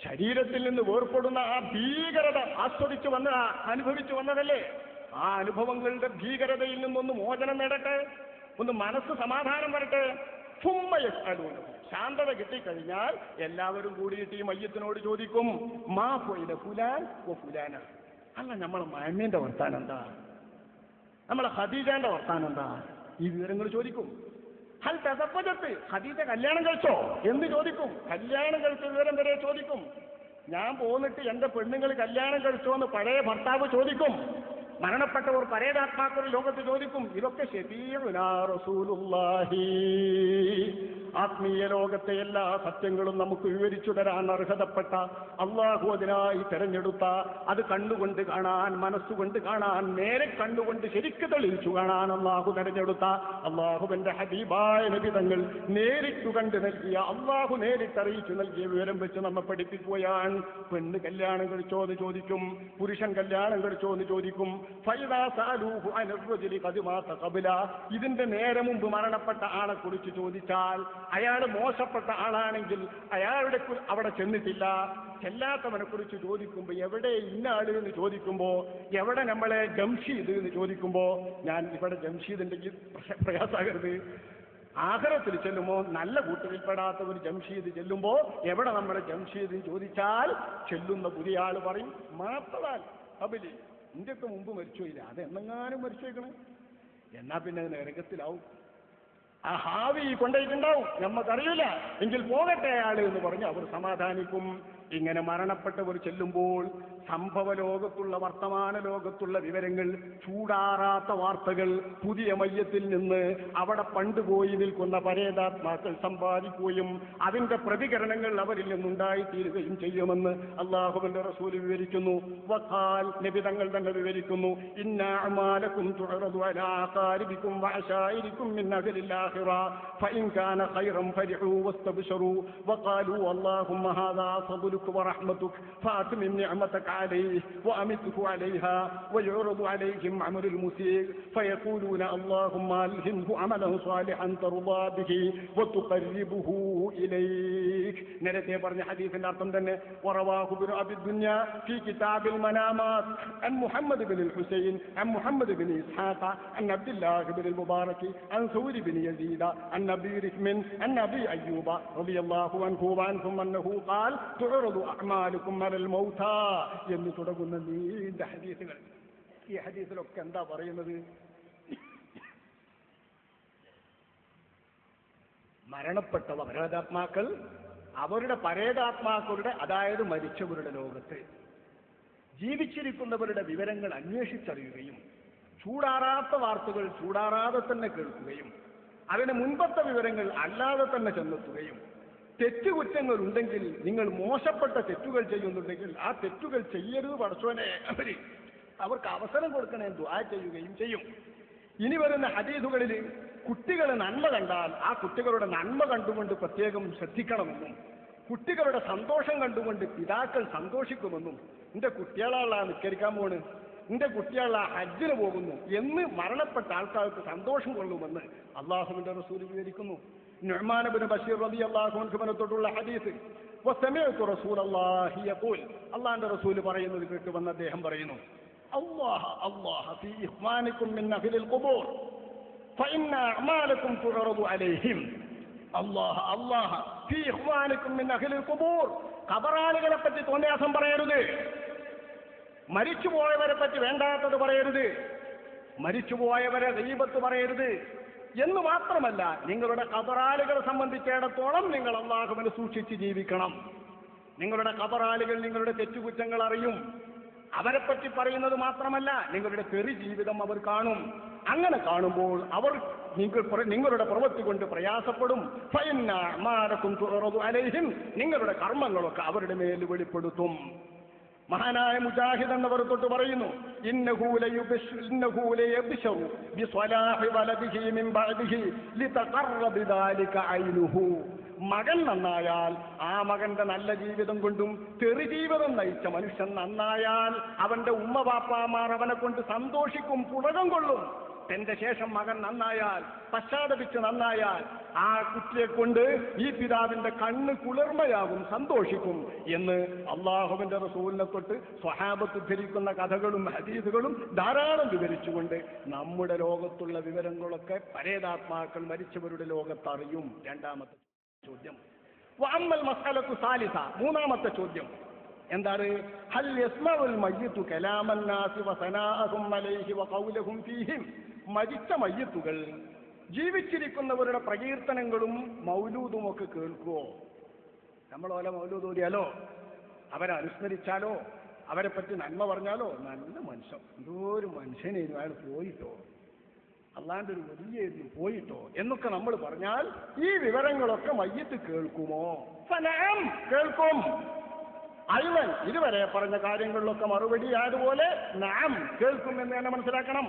ശരീരത്തിൽ നിന്ന് വേർപ്പെടുന്ന ആ ഭീകരത ആസ്വദിച്ചു വന്ന, അനുഭവിച്ചു വന്നതല്ലേ, ആ അനുഭവങ്ങളുടെ ഭീകരതയിൽ നിന്നൊന്ന് മോചനം നേടട്ടെ, ഒന്ന് മനസ്സ് സമാധാനം വരട്ടെ. ശാന്തത കിട്ടിക്കഴിഞ്ഞാൽ എല്ലാവരും കൂടിയിട്ട് ഈ മയ്യത്തിനോട് ചോദിക്കും, മാ പോയില ഫുലാൻ ഓ ഫുലാന. അല്ല, നമ്മളെ മഅ്മീന്റെ വർത്താനം എന്താ, നമ്മളെ ഖദീജാന്റെ വർത്താനം എന്താ, ഈ വിവരങ്ങൾ ചോദിക്കും. ഹൽ തസവ്വജത്ത്, ഖദീജ കല്യാണം കഴിച്ചോ എന്ന് ചോദിക്കും. കല്യാണം കഴിച്ച വിവരം വരെ ചോദിക്കും. ഞാൻ പോന്നിട്ട് എന്റെ പെണ്ണുങ്ങൾ കല്യാണം കഴിച്ചോ എന്ന് പഴയ ഭർത്താവ് ചോദിക്കും. മരണപ്പെട്ടവർ പരേതാത്മാക്കൾ ലോകത്ത് ചോദിക്കും. ഇതൊക്കെ ശഫീഉനാ റസൂലുള്ളാഹി, ആത്മീയ ലോകത്തെ എല്ലാ സത്യങ്ങളും നമുക്ക് വിവരിച്ചു തരാൻ അർഹതപ്പെട്ട അള്ളാഹു അതിനായി തെരഞ്ഞെടുത്ത, അത് കണ്ടുകൊണ്ട് കാണാൻ, മനസ്സുകൊണ്ട് കാണാൻ, നേരെ കണ്ടുകൊണ്ട് ശരിക്ക് തെളിയിച്ചു കാണാൻ അള്ളാഹു തെരഞ്ഞെടുത്ത അള്ളാഹുവിന്റെ ഹബീബായ നബി തങ്ങൾ നേരിട്ടു കണ്ടു നൽകിയ, അള്ളാഹു നേരിട്ടറിയിച്ചു നൽകിയ വിവരം വെച്ച് നമ്മെ പഠിപ്പിക്കുകയാണ്. പെണ്ണ് കല്യാണം കഴിച്ചോ എന്ന് ചോദിക്കും, പുരുഷൻ കല്യാണം കഴിച്ചോ എന്ന് ചോദിക്കും. ഇതിന്റെ നേരെ മുമ്പ് മരണപ്പെട്ട ആളെ കുറിച്ച് ചോദിച്ചാൽ, അയാൾ മോശപ്പെട്ട ആളാണെങ്കിൽ അയാളുടെ അവിടെ ചെന്നിട്ടില്ല. ചെല്ലാത്തവനെ കുറിച്ച് ചോദിക്കുമ്പോ എവിടെ ഇന്നാള് എന്ന് ചോദിക്കുമ്പോ, എവിടെ നമ്മളെ ജംഷീദ് എന്ന് ചോദിക്കുമ്പോ, ഞാൻ ഇവിടെ ജംഷീദിന്റെ പ്രയാസാകരുത്, ആഖിറത്തിൽ ചെല്ലുമ്പോ നല്ല കൂട്ടരിൽപ്പെടാത്ത ഒരു ജംഷീദ് ചെല്ലുമ്പോ എവിടെ നമ്മുടെ ജംഷീദ് ചോദിച്ചാൽ ചെല്ലുന്ന പുതിയ ആള് പറയും, മാത്തതാൽ അബലി, ഇന്ത്യക്ക് മുമ്പ് മരിച്ചുപോയില്ല, അത് എന്നെങ്ങാനും മരിച്ചു വയ്ക്കണം, എന്നാ പിന്നെ അത് നരകത്തിലാവും, ആ ഹാവി കൊണ്ടുപോയിട്ടുണ്ടാവും, നമ്മക്കറിയില്ല, എങ്കിൽ പോകട്ടെ അയാള് എന്ന് പറഞ്ഞ് അവർ സമാധാനിക്കും. ഇങ്ങനെ മരണപ്പെട്ടവർ ചെല്ലുമ്പോൾ സംഭവ ലോകത്തുള്ള, വർത്തമാന ലോകത്തുള്ള വിവരങ്ങൾ, ചൂടാറാത്ത വാർത്തകൾ പുതിയ മയ്യത്തിൽ നിന്ന് അവിടെ പണ്ടുപോയി നിൽക്കുന്ന പരേതാത്മാക്കൾ സമ്പാദിക്കുകയും അതിന്റെ പ്രതികരണങ്ങൾ അവരിൽ നിന്നുണ്ടായിത്തീരുകയും ചെയ്യുമെന്ന് അല്ലാഹുവിന്റെ റസൂൽ വിവരിക്കുന്നു. വഖാൽ, നബി തങ്ങൾ തന്നെ വിവരിക്കുന്നു, ഇന്നാ അഅമാലകും തുഅറദു അലാ ഖാരിബികും വഅശായിരികും മിൻ അഹ്ലിൽ ആഖിറ ഫഇൻ കാന ഖൈറൻ ഫരിഹു വസ്തബ്ശിറു വഖാലു അല്ലാഹുമ്മ ഹാദാ ഫദ്ലുക വറഹ്മതുക ഫഅത്മിം നിഅമതക عليه وأمته عليها ويعرض عليهم عمل المسيء فيقولون اللهم ألهمه عملا صالحا ترضى به وتقربه إليك. നേരത്തെ പറഞ്ഞ ഹദീസിന്റെ അർത്ഥം തന്നെ ورواه ابن أبي الدنيا في كتاب المنامات عن محمد بن الحسين عن محمد بن إسحاق عن عبد الله بن المبارك عن ثور بن يزيد عن أبي رحم عن أبي أيوب رضي الله عنه وعنهم أنه قال تعرض أعمالكم على الموتى എന്ന് തുടങ്ങുന്ന നീണ്ട ഹദീസുകൾ. ഈ ഹദീസിലൊക്കെ എന്താ പറയുന്നത്? മരണപ്പെട്ട പരേതാത്മാക്കൾ അവരുടെ പരേതാത്മാക്കളുടെ, അതായത് മരിച്ചവരുടെ ലോകത്ത് ജീവിച്ചിരിക്കുന്നവരുടെ വിവരങ്ങൾ അന്വേഷിച്ചറിയുകയും ചൂടാറാത്ത വാർത്തകൾ ചൂടാറാതെ തന്നെ കേൾക്കുകയും അതിന് മുൻപത്തെ വിവരങ്ങൾ അല്ലാതെ തന്നെ ചെന്നെത്തുകയും, തെറ്റുകുറ്റങ്ങൾ ഉണ്ടെങ്കിൽ, നിങ്ങൾ മോശപ്പെട്ട തെറ്റുകൾ ചെയ്യുന്നുണ്ടെങ്കിൽ ആ തെറ്റുകൾ ചെയ്യരുത് പടച്ചോനെ, അവർക്ക് അവസരം കൊടുക്കണേ ദുആ ചെയ്യുകയും ചെയ്യും. ഇനി വരുന്ന ഹദീസുകളിൽ കുട്ടികൾ നന്മ കണ്ടാൽ ആ കുട്ടികളുടെ നന്മ കണ്ടുകൊണ്ട് പ്രത്യേകം ശ്രദ്ധിക്കണമെന്നും, കുട്ടികളുടെ സന്തോഷം കണ്ടുകൊണ്ട് പിതാക്കൾ സന്തോഷിക്കുമെന്നും, എന്റെ കുട്ടികളാളാ നിസ്കരിക്കാൻ പോണ്, എന്റെ കുട്ടികളാ ഹജ്ജിന് പോകുന്നു എന്ന് മരണപ്പെട്ട ആൾക്കാർക്ക് സന്തോഷം കൊള്ളുമെന്ന് അല്ലാഹുവിന്റെ റസൂൽ വിവരിക്കുന്നു. നുഅ്മാൻ ഇബ്നു ബശീർ റളിയല്ലാഹു അൻഹു തൊട്ടുള്ള ഹദീസ്, വസമിഅതു റസൂലല്ലാഹി യഖൂൽ, അല്ലാഹുവിന്റെ റസൂൽ പറയുന്നത് കേട്ടു വന്ന് അദ്ദേഹം പറയുന്നു, അല്ലാഹ അല്ലാഹ ഫീ ഇഖ്വാനികും മിൻ അഹ്ലിൽ ഖുബൂർ ഫഇന്ന അഅമാലകും തുറദു അലൈഹിം. അല്ലാഹ അല്ലാഹ ഫീ ഇഖ്വാനികും മിൻ അഹ്ലിൽ ഖുബൂർ. ഖബറാളികളെ പറ്റി തോന്നിയാസം പറയരുത്, മരിച്ചുപോയവരെ പറ്റി വേണ്ടാത്തത് പറയരുത്, മരിച്ചുപോയവരെ ഗീബത്ത് പറയരുത് എന്ന് മാത്രമല്ല, നിങ്ങളുടെ ഖബറാളികളെ സംബന്ധിച്ചിടത്തോളം നിങ്ങൾ അല്ലാഹുവിനെ സൂക്ഷിച്ച് ജീവിക്കണം. നിങ്ങളുടെ ഖബറാളികൾ നിങ്ങളുടെ തെറ്റുകുറ്റങ്ങൾ അറിയും. അവരെപ്പറ്റി പറയുന്നത് മാത്രമല്ല, നിങ്ങളുടെ തെറി ജീവിതം അവർ കാണും. അങ്ങനെ കാണുമ്പോൾ അവർ നിങ്ങളുടെ പ്രവൃത്തി കൊണ്ട് പ്രയാസപ്പെടും. ഫഇന്ന അഅമാലകും തുറദു അലൈഹിം, നിങ്ങളുടെ കർമ്മങ്ങളൊക്കെ അവരുടെ മേൽ വെളിപ്പെടുത്തും. മഹാനായ മുജാഹിദ് എന്നവർ തൊട്ട് പറയുന്നു, ഇന്നഹു ലയബ്ശറു ബിസ്വലാഹി വലദിഹി മിൻ ബഅദിഹി ലിതഖറബ ബിദാലിക ഐനുഹു. മകൻ നന്നായാൽ ആ മകന്റെ നല്ല ജീവിതം കൊണ്ടും തെറി ജീവിതം നയിച്ച മനുഷ്യൻ നന്നായാൽ അവന്റെ ഉമ്മ ബാപ്പാമാർ അവനെ കൊണ്ട് സന്തോഷിക്കും, പുളകം കൊള്ളും. തന്റെ ശേഷം മകൻ നന്നായാൽ, പശ്ചാത്തപിച്ച് നന്നായാൽ, ആ കുട്ടിയെ കൊണ്ട് ഈ പിതാവിന്റെ കണ്ണ് കുളിർമയാകും, സന്തോഷിക്കും എന്ന് അള്ളാഹുവിന്റെ റസൂലിനെ തൊട്ട് സ്വഹാബത്ത് ധരിക്കുന്ന കഥകളും ഹദീസുകളും ധാരാളം വിവരിച്ചുകൊണ്ട് നമ്മുടെ ലോകത്തുള്ള വിവരങ്ങളൊക്കെ പരേതാത്മാക്കൾ മരിച്ചവരുടെ ലോകത്ത് അറിയും. രണ്ടാമത്തെ ചോദ്യം. വഅമ്മൽ മസ്അലത്തു സാലിസ, മൂന്നാമത്തെ ചോദ്യം എന്താണ്? ഹൽ യസ്മഉൽ മയ്യിതു കലാമൻ നാസി വസനാഅഹും അലൈഹി വഖൗലഹും ഫീഹിം. മരിച്ച മയ്യിത്തുകൾ ജീവിച്ചിരിക്കുന്നവരുടെ പ്രകീർത്തനങ്ങളും മൗലൂദും ഒക്കെ കേൾക്കുവോ? നമ്മൾ ഓല മൗലൂദ് ഓതിയാലോ, അവരെ അനുസ്മരിച്ചാലോ, അവരെ പറ്റി നന്മ പറഞ്ഞാലോ, നല്ല മനുഷ്യൻ, എന്തോ ഒരു മനുഷ്യനായിരുന്നു അയാൾ, പോയിട്ടോ, അല്ലാണ്ട് ഒരു വലിയായിരുന്നു, പോയിട്ടോ എന്നൊക്കെ നമ്മൾ പറഞ്ഞാൽ ഈ വിവരങ്ങളൊക്കെ മയ്യത്ത് കേൾക്കുമോ? ഫനഅം, കേൾക്കും. അയ്വൻ, ഇതുവരെ പറഞ്ഞ കാര്യങ്ങളിലൊക്കെ മറുപടി അതുപോലെ നഅം, കേൾക്കും എന്ന് തന്നെ മനസ്സിലാക്കണം.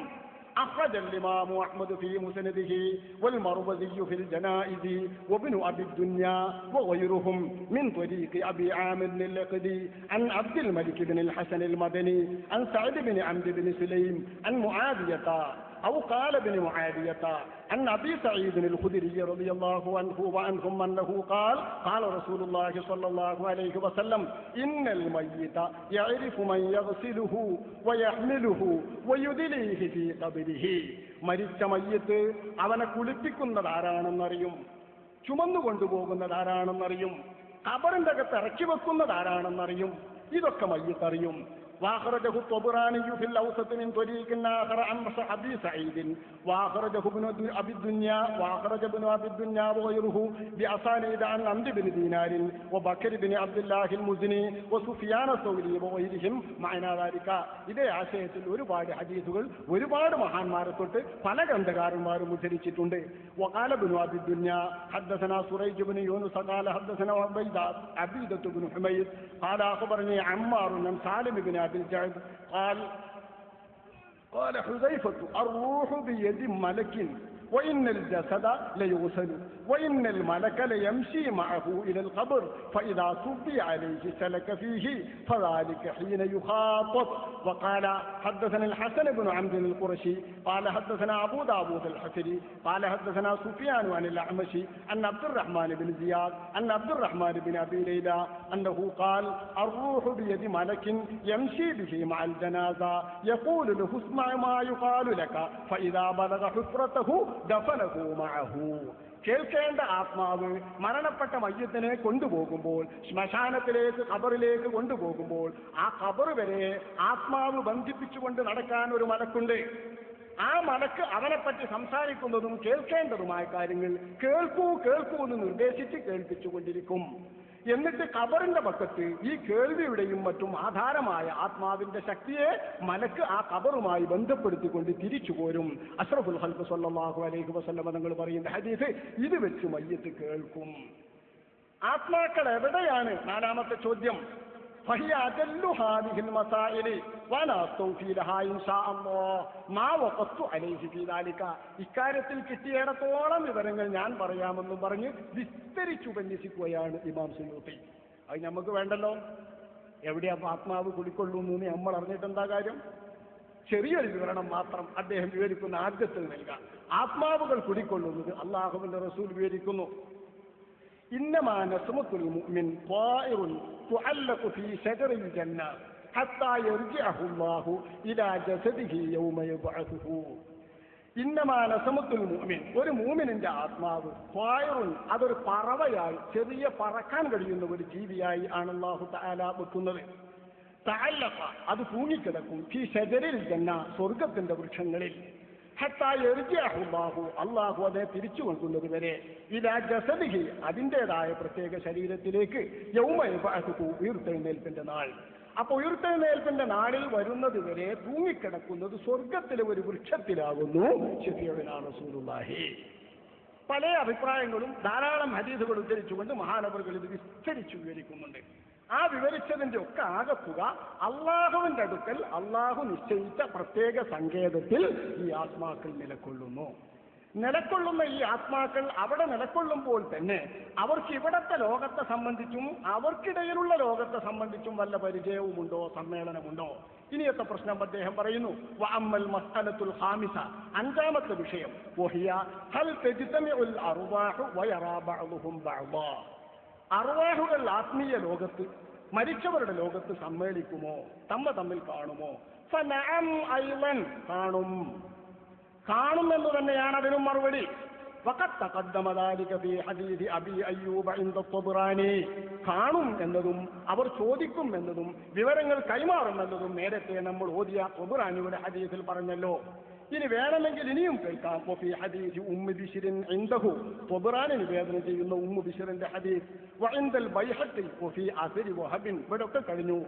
أخرج الإمام أحمد في مسنده والمروزي في الجنائز وابن أبي الدنيا وغيرهم من طريق أبي عامر اللقدي عن عبد الملك بن الحسن المدني عن سعد بن عمرو بن سليم عن معاوية أو قال بن معاوية عن أبي سعيد الخدري رضي الله عنه وعنهم أنه قال قال رسول الله صلى الله عليه وسلم إن الميت يعرف من يغسله ويحمله ويدليه في قبره. മരിച്ച മയ്യത്ത് അവനെ കുളിപ്പിക്കുന്നതാരാണെന്നറിയും, ചുമന്നു കൊണ്ടുപോകുന്നതാരാണെന്നറിയും, ഖബറിന്റെ അകത്ത് ഇറക്കി വെക്കുന്നതാരാണെന്നറിയും. ഇതൊക്കെ മയ്യത്തറിയും. واخرجه الطبراني في الاوسط من طريق اخر عن ابي سعيد واخرجه ابن ابي الدنيا وغيره باسانيد عن عمرو بن دينار وبكر بن عبد الله المزني وسفيان الثوري وغيرهم معنى ذلك. ഇതേ ആശയത്തിൽ ഒരുപാട് ഹദീസുകൾ ഒരുപാട് മഹാന്മാരെ തൊട്ട് പല ഗ്രന്ഥകാരന്മാരും ഉദ്ധരിച്ചിട്ടുണ്ട്. وقال ابن ابي الدنيا حدثنا سريج بن يونس قال حدثنا عبيدة بن حميد قال اخبرني عمار بن سالم بن أبي الجعد قال حذيفة الروح بيد ملك وإن الجسد ليغسل وإن الملك ليمشي معه إلى القبر فإذا صبي عليه سلك فيه فذلك حين يخاطب. وقال حدثنا الحسن بن عمرو القرشي قال حدثنا أبو داود الحفري قال حدثنا سفيان عن الأعمش أن عبد الرحمن بن زياد أن عبد الرحمن بن أبي ليلى أنه قال الروح بيد ملك يمشي به مع الجنازة يقول له اسمع ما يقال لك فإذا بلغ حفرته دفنه معه. കേൾക്കേണ്ട ആത്മാവ് മരണപ്പെട്ട മയ്യത്തിനെ കൊണ്ടുപോകുമ്പോൾ, ശ്മശാനത്തിലേക്ക് ഖബറിലേക്ക് കൊണ്ടുപോകുമ്പോൾ, ആ ഖബർ വരെ ആത്മാവ് ബന്ധിപ്പിച്ചുകൊണ്ട് നടക്കാൻ ഒരു മലക്കുണ്ട്. ആ മലക്ക് അവനെപ്പറ്റി സംസാരിക്കുന്നതും കേൾക്കേണ്ടതുമായ കാര്യങ്ങൾ കേൾക്കൂ കേൾക്കൂ എന്ന് നിർദ്ദേശിച്ച് കേൾപ്പിച്ചുകൊണ്ടിരിക്കും. എന്നിട്ട് ഖബറിന്റെ പക്കത്ത് ഈ കേൾവിയുടെയും മറ്റും ആധാരമായ ആത്മാവിന്റെ ശക്തിയെ മലക്ക് ആ ഖബറുമായി ബന്ധപ്പെടുത്തിക്കൊണ്ട് തിരിച്ചു പോരും. അഷ്റഫുൽ ഖൽഖ് സ്വല്ലല്ലാഹു അലൈഹി വസല്ലം തങ്ങൾ പറയുന്ന ഹദീസ് ഇത് വെച്ച് മയ്യത്ത് കേൾക്കും. ആത്മാക്കൾ എവിടെയാണ്? നാലാമത്തെ ചോദ്യം. فهي أجل هذه المسائل وأنا أستوفي لها إن شاء الله ما وقفت عليه في ذلك. ഇക്കാര്യത്തിൽ കിട്ടിയിടത്തോളം വിവരങ്ങൾ ഞാൻ പറയാമെന്നും പറഞ്ഞ് വിസ്തരിച്ചുപന്യസിക്കുകയാണ് ഇമാം സുയൂത്തി. അത് നമുക്ക് വേണ്ടല്ലോ. എവിടെയാ ആത്മാവ് കുടിക്കൊള്ളുന്നു എന്ന് നമ്മൾ അറിഞ്ഞിട്ട് എന്താ കാര്യം? ചെറിയൊരു വിവരണം മാത്രം അദ്ദേഹം വിവരിക്കുന്ന ആദ്യത്തിൽ നൽകാം. ആത്മാവുകൾ കുടിക്കൊള്ളുന്നത് അള്ളാഹുവിന്റെ റസൂൽ വിവരിക്കുന്നു. إنما نسمة المؤمن طائر تعلق في شجر الجنة حتى يرجعه الله إلى جسده يوم يبعثه. إنما نسمة المؤمن, ഒരു മൂമിനിന്റെ ആത്മാവ് ത്വായിറുൻ, അതൊരു പറവയായി, ചെറിയ പറക്കാൻ കഴിയുന്ന ഒരു ജീവിയായി ആണ് അല്ലാഹു തആല വെക്കുന്നത്. തഅല്ലഖ, അത് തൂങ്ങിക്കിടക്കും, ഫീ ഷജറിൽ ജന്ന, സ്വർഗത്തിന്റെ വൃക്ഷങ്ങളിൽ. അള്ളാഹു അതെ തിരിച്ചു കൊണ്ടുള്ളത് വരെ ഇലാ ജസദിഹി, അതിൻ്റെതായ പ്രത്യേക ശരീരത്തിലേക്ക്, യൗമ യബ്അസുഹു, ഉയർത്തെഴുന്നേൽപ്പിന്റെ നാൾ. അപ്പൊ ഉയർത്തെഴുന്നേൽപ്പിന്റെ നാളിൽ വരുന്നത് വരെ തൂങ്ങിക്കിടക്കുന്നത് സ്വർഗത്തിലെ ഒരു വൃക്ഷത്തിലാകുന്നു. ശഫീഉനാ റസൂലുള്ളാഹി. പല അഭിപ്രായങ്ങളും ധാരാളം ഹദീസുകൾ ഉദ്ധരിച്ചുകൊണ്ട് മഹാനവറുകൾ ഇത് വിസ്തരിച്ചു വിവരിക്കുന്നുണ്ട്. ആ വിവരിച്ചതിന്റെ ഒക്കെ ആകത്തുക അള്ളാഹുവിന്റെ അടുക്കൽ അള്ളാഹു നിശ്ചയിച്ച പ്രത്യേക സങ്കേതത്തിൽ ഈ ആത്മാക്കൾ നിലകൊള്ളുന്നു. നിലക്കൊള്ളുന്ന ഈ ആത്മാക്കൾ അവിടെ നിലക്കൊള്ളുമ്പോൾ തന്നെ അവർക്ക് ഇവിടത്തെ ലോകത്തെ സംബന്ധിച്ചും അവർക്കിടയിലുള്ള ലോകത്തെ സംബന്ധിച്ചും വല്ല പരിചയവുമുണ്ടോ, സമ്മേളനമുണ്ടോ? ഇനിയത്തെ പ്രശ്നം അദ്ദേഹം പറയുന്നു. വഅമ്മൽ മസ്അലത്തുൽ ഖാമിസ, അഞ്ചാമത്തെ വിഷയം, വഹിയ ഹൽ തജ്തമിഉൽ അർവാഹു വയറാ ബഅ്ദുഹും ബഅ്ദാ. അർവാഹുകൾ ആത്മീയ ലോകത്ത്, മരിച്ചവരുടെ ലോകത്ത് സമ്മേളിക്കുമോ, തമ്മിൽ കാണുമോ? ഫനഅം അയ്ളൻ, കാണുമെന്ന് തന്നെയാണ് അതിനും മറുപടി. വഖദ് തഖദ്ദമ ദാലിക ഫീ ഹദീസ് അബീ അയ്യൂബ ഇൻദ ത്വബ്റാനി. കാണും എന്നതും അവർ ചോദിക്കും എന്നതും വിവരങ്ങൾ കൈമാറുമെന്നതും നേരത്തെ നമ്മൾ ഓതിയ ത്വബ്റാനിയുടെ ഹദീസിൽ പറഞ്ഞല്ലോ. ഇനി വേണമെങ്കിൽ ഇനിയും കേൾക്കാം. വഫീ ഹദീസ് ഉമ്മു ബിശ്രിൻ ഇൻദഹു, ത്വബ്റാനി നിവേദനം ചെയ്യുന്ന ഉമ്മു ബിശ്രിന്റെ ഹദീസ്. വഇൻദൽ ബൈഹഖി വഫീ അസ്രി വഹബിൻ, ഇവിടൊക്കെ കഴിഞ്ഞു.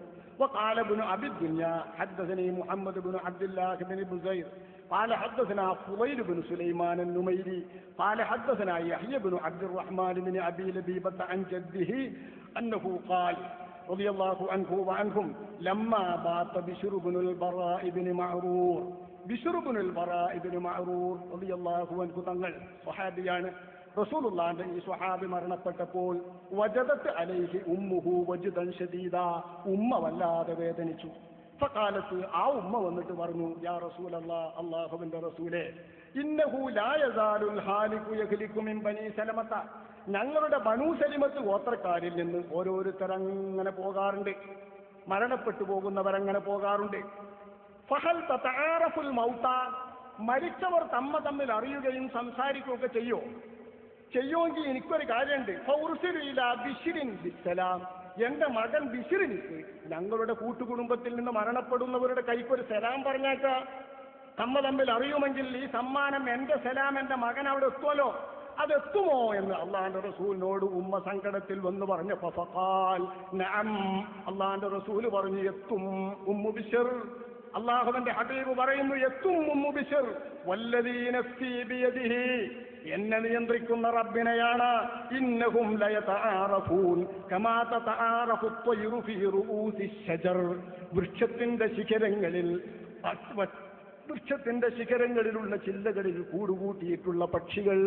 وقال ابن أبي الدنيا حدثني محمد بن عبد الله بن بزير قال حدثنا فضيل بن سليمان النميري قال حدثنا يحيى بن عبد الرحمن بن أبي لبيبة عن جده أنه قال رضي الله عنه وعنهم لما بات بشر بن البراء بن معرور. ബിശ്ർ ഇബ്നുൽ ബറാ ഇബ്നു മഅറൂർ റളിയല്ലാഹു അൻഹു തങ്ങൾ സ്വഹാബിയാണ്. റസൂലുള്ളാഹിന്റെ ഈ സ്വഹാബി മരണപ്പെട്ടപ്പോൾ വജദത്ത് അലൈഹി ഉമ്മുഹു വജ്ദൻ ശദീദാ, ഉമ്മ വല്ലാതെ വേദനിച്ചു. ഫഖാലത്ത്, ആ ഉമ്മ വന്നിട്ട് പറഞ്ഞു, യാ റസൂലല്ലാഹ്, അല്ലാഹുവിന്റെ റസൂലേ, ഇന്നഹു ലാ യസാലുൽ ഹാലികു യഖ്ലികു മിൻ ബനീ സലമത, ഞങ്ങളുടെ ബനൂ സലിമത്ത് ഗോത്രക്കാരിൽ നിന്ന് ഓരോരുത്തരങ്ങനെ പോകാറുണ്ട്, മരണപ്പെട്ടു പോകുന്നവരങ്ങനെ പോകാറുണ്ട്. ഫഹൽ തതആറഫുൽ മൗത, മരിച്ചവർ തമ്മിൽ അറിയുകയും സംസാരിക്കുകയൊക്കെ ചെയ്യുമെങ്കിൽ എനിക്കൊരു കാര്യമുണ്ട്. ഫൗർസിലു ഇലാ ബിശ്രിൻ ബിസ്സലാം, എന്റെ മകൻ ബിശ്രിനിക്ക് ഞങ്ങളുടെ കൂട്ടുകുടുംബത്തിൽ നിന്ന് മരണപ്പെടുന്നവരുടെ കൈക്കൊരു സലാം പറഞ്ഞാക്ക. തമ്മിൽ അറിയുമെങ്കിൽ ഈ സമ്മാനം എന്റെ സലാം എന്റെ മകൻ അവിടെ എത്തുമല്ലോ, അതെത്തുമോ എന്ന് അള്ളാന്റെ റസൂലിനോട് ഉമ്മ സങ്കടത്തിൽ വന്ന് പറഞ്ഞപ്പോ ഫഖാൽ നഅം, അള്ളാന്റെ റസൂല് പറഞ്ഞു, എത്തും ഉമ്മു ബിശ്ർ. അള്ളാഹുവിന്റെ ഹബീബ് പറയുന്നു, എത്തും ഉമ്മു ബിശ്ർ. വല്ലദീ നഫ്സീ ബിയദിഹി, എന്നെ നിയന്ത്രിക്കുന്ന റബ്ബിനെയാണ്. ഇന്നഹും ലയതആറഫൂൻ കമാ തതആറഫു ത്വയ്റു ഫീ റൂഊസി ശജർ, വൃക്ഷത്തിന്റെ ശിഖരങ്ങളിലുള്ള ചില്ലകളിൽ കൂടുകൂട്ടിയിട്ടുള്ള പക്ഷികൾ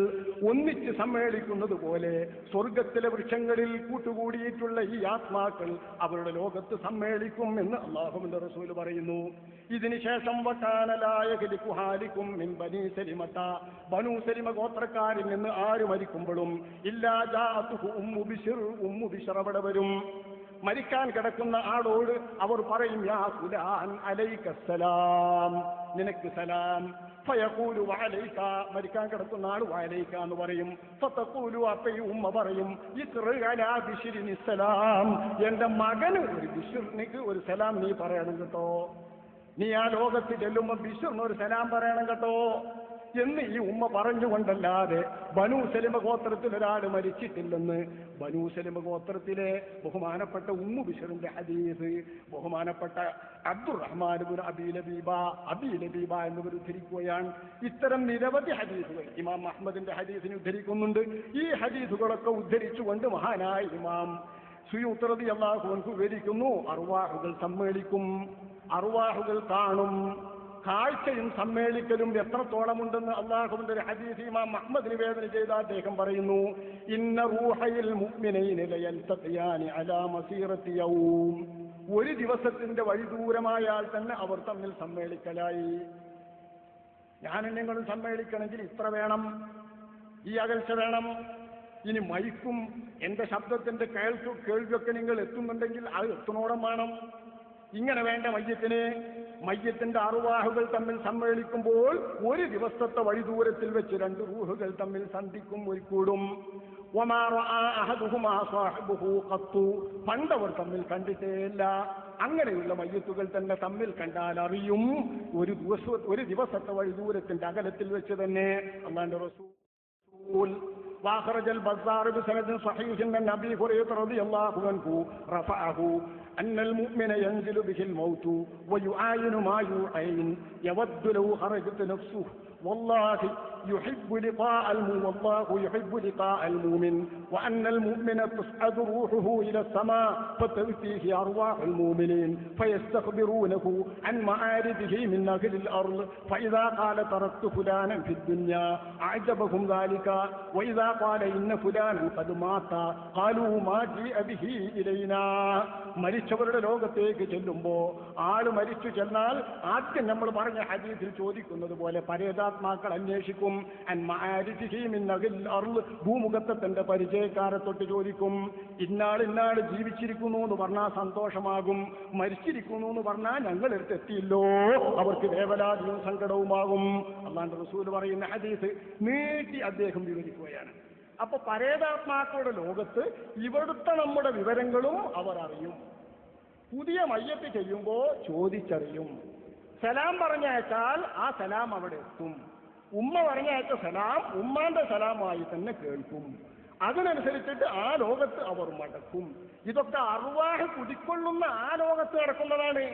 ഒന്നിച്ച് സമ്മേളിക്കുന്നത് പോലെ സ്വർഗത്തിലെ വൃക്ഷങ്ങളിൽ കൂട്ടുകൂടിയിട്ടുള്ള ഈ ആത്മാക്കൾ അവരുടെ ലോകത്ത് സമ്മേളിക്കും എന്ന് അല്ലാഹുവിന്റെ റസൂൽ പറയുന്നു. ഇതിനുശേഷം വകാനലായകുഹാലിക്കും മിൻ ബനീ സലിമത, ബനൂ സലിമ ഗോത്രക്കാരിൽ നിന്ന് ആര് മരിക്കുമ്പോഴും ഇല്ലാ ജാഅതുഹു ഉമ്മു ബിശ്ർ അവിടെ വരും. മരിക്കാൻ കിടക്കുന്ന ആളോട് അവർ പറയും, യാ ഫുലാൻ അലൈക്കസ്സലാം, നിനക്ക് സലാം. ഫയഖൂലു വഅലൈക, മരിക്കാൻ കിടക്കുന്ന ആൾ വഅലൈക എന്ന് പറയും. ഫതഖൂലു, അപ്പോൾ ഉമ്മ പറയും, ഇഖ്റ അലാ ബിശ്രിനി സലാം, എന്റെ മകന് ഒരു ബിശ്രിനിക്ക് ഒരു സലാം നീ പറയണം കേട്ടോ, നീ ആ ലോകത്ത് ചെല്ലുമ്പോൾ ബിശ്റിന് ഒരു സലാം പറയണം കേട്ടോ എന്ന് ഈ ഉമ്മ പറഞ്ഞുകൊണ്ടല്ലാതെ ബനൂ സലിമ ഗോത്രത്തിൽ ഒരാൾ മരിച്ചിട്ടില്ലെന്ന് ബനൂ സലിമ ഗോത്രത്തിലെ ബഹുമാനപ്പെട്ട ഉമ്മു ബിശ്റിന്റെ ഹദീസ് ബഹുമാനപ്പെട്ട അബ്ദുറഹ്മാൻ ഇബ്നു അബീ ലബീബ എന്നിവർ ഉദ്ധരിക്കുകയാണ്. ഇത്തരം നിരവധി ഹദീസുകൾ ഇമാം അഹ്മദിന്റെ ഹദീസിനെ ഉദ്ധരിക്കുന്നുണ്ട്. ഈ ഹദീസുകളൊക്കെ ഉദ്ധരിച്ചുകൊണ്ട് മഹാനായ ഇമാം സുയൂത്തി റളിയല്ലാഹു അൻഹു വിവരിക്കുന്നു, അർവാഹുകൾ സമ്മേളിക്കും, അർവാഹുകൾ കാണും. കാഴ്ചയും സമ്മേളിക്കലും എത്രത്തോളമുണ്ടെന്ന് അല്ലാഹുവിന്റെ ഒരു ഹദീസ് ഇമാം അഹ്മദ് നിവേദനം ചെയ്ത അദ്ദേഹം പറയുന്നു, ഇന്ന റൂഹയിൽ മുഅ്മിനൈന ലയൽതഖിയാനി അലാ മസീറത്തി യൗം, ഒരു ദിവസത്തിന്റെ വഴിദൂരമായാൽ തന്നെ അവർ തമ്മിൽ സമ്മേളിക്കലായി. ഞാനും നിങ്ങളും സമ്മേളിക്കണമെങ്കിൽ ഇത്ര വേണം, ഈ അകൽച്ച വേണം. ഇനി മൈക്കും എന്റെ ശബ്ദത്തിന്റെ കേൾവിയൊക്കെ നിങ്ങൾ എത്തുന്നുണ്ടെങ്കിൽ അത് എത്തുന്നോളം വേണം. ഇങ്ങനെ വേണ്ട മയ്യത്തിന്റെ അർവാഹുകൾ തമ്മിൽ സമ്മേളിക്കുമ്പോൾ ഒരു ദിവസത്തെ വഴിദൂരത്തിൽ വെച്ച് രണ്ട് റൂഹുകൾ തമ്മിൽ സന്ധിക്കും, കൂടും. പണ്ടവർ തമ്മിൽ കണ്ടിട്ടേയില്ല. അങ്ങനെയുള്ള മയ്യത്തുകൾ തന്നെ തമ്മിൽ കണ്ടാൽ അറിയും, ഒരു ദിവസത്തെ വഴിദൂരത്തിന്റെ അകലത്തിൽ വെച്ച് തന്നെ. അല്ലാഹുവിന്റെ റസൂൽ واخرج البزار بسند صحيح عن ابي هريره رضي الله عنه رفعه ان المؤمن ينزل به الموت ويعاين ما يعاين يود لو خرجت نفسه والله يحب لقاء والله يحب لقاء المؤمن وأن المؤمن تصعد روحه إلى السماء فتأتيه أرواح المؤمنين فيستخبرونه عن معارضه من أهل الأرض فإذا قال تركت فلانا في الدنيا أعجبهم ذلك وإذا قال إن فلانا قد مات قالوا ما جيء به إلينا. മരിച്ചവരുടെ ലോകത്തേക്ക് ചെല്ലുമ്പോൾ ആള് മരിച്ചു ചെന്നാൽ ആദ്യം നമ്മൾ പറഞ്ഞ ഹദീസിൽ ചോദിക്കുന്നത് പോലെ പരേതാത്മാക്കൾ അന്വേഷിക്കും. ഭൂമുഖത്തെ തന്റെ പരിചയക്കാരെ തൊട്ട് ചോദിക്കും. ഇന്നാൾ ജീവിച്ചിരിക്കുന്നു എന്ന് പറഞ്ഞാൽ സന്തോഷമാകും, മരിച്ചിരിക്കുന്നു എന്ന് പറഞ്ഞാൽ ഞങ്ങളെടുത്ത് എത്തിയില്ലോ, അവർക്ക് വേവലാതിയും സങ്കടവുമാകും. അല്ലാഹുവിന്റെ റസൂൽ പറയുന്ന ഹദീസ് നീട്ടി അദ്ദേഹം വിവരിക്കുകയാണ്. അപ്പൊ പരേതാത്മാക്കളുടെ ലോകത്ത് ഇവിടുത്തെ നമ്മുടെ വിവരങ്ങളും അവർ അറിയും. പുതിയ മയ്യത്ത് ചെയ്യുമ്പോൾ ചോദിച്ചറിയും. സലാം പറഞ്ഞയച്ചാൽ ആ സലാം അവിടെ എത്തും. ഉമ്മ പറഞ്ഞയച്ച സലാം ഉമ്മാന്റെ സലാമായി തന്നെ കേൾക്കും. അതിനനുസരിച്ചിട്ട് ആ ലോകത്ത് അവർ മടക്കും. ഇതൊക്കെ അർവാഹ് കുടിക്കൊള്ളുന്ന ആ ലോകത്ത് നടക്കുന്നതാണ്.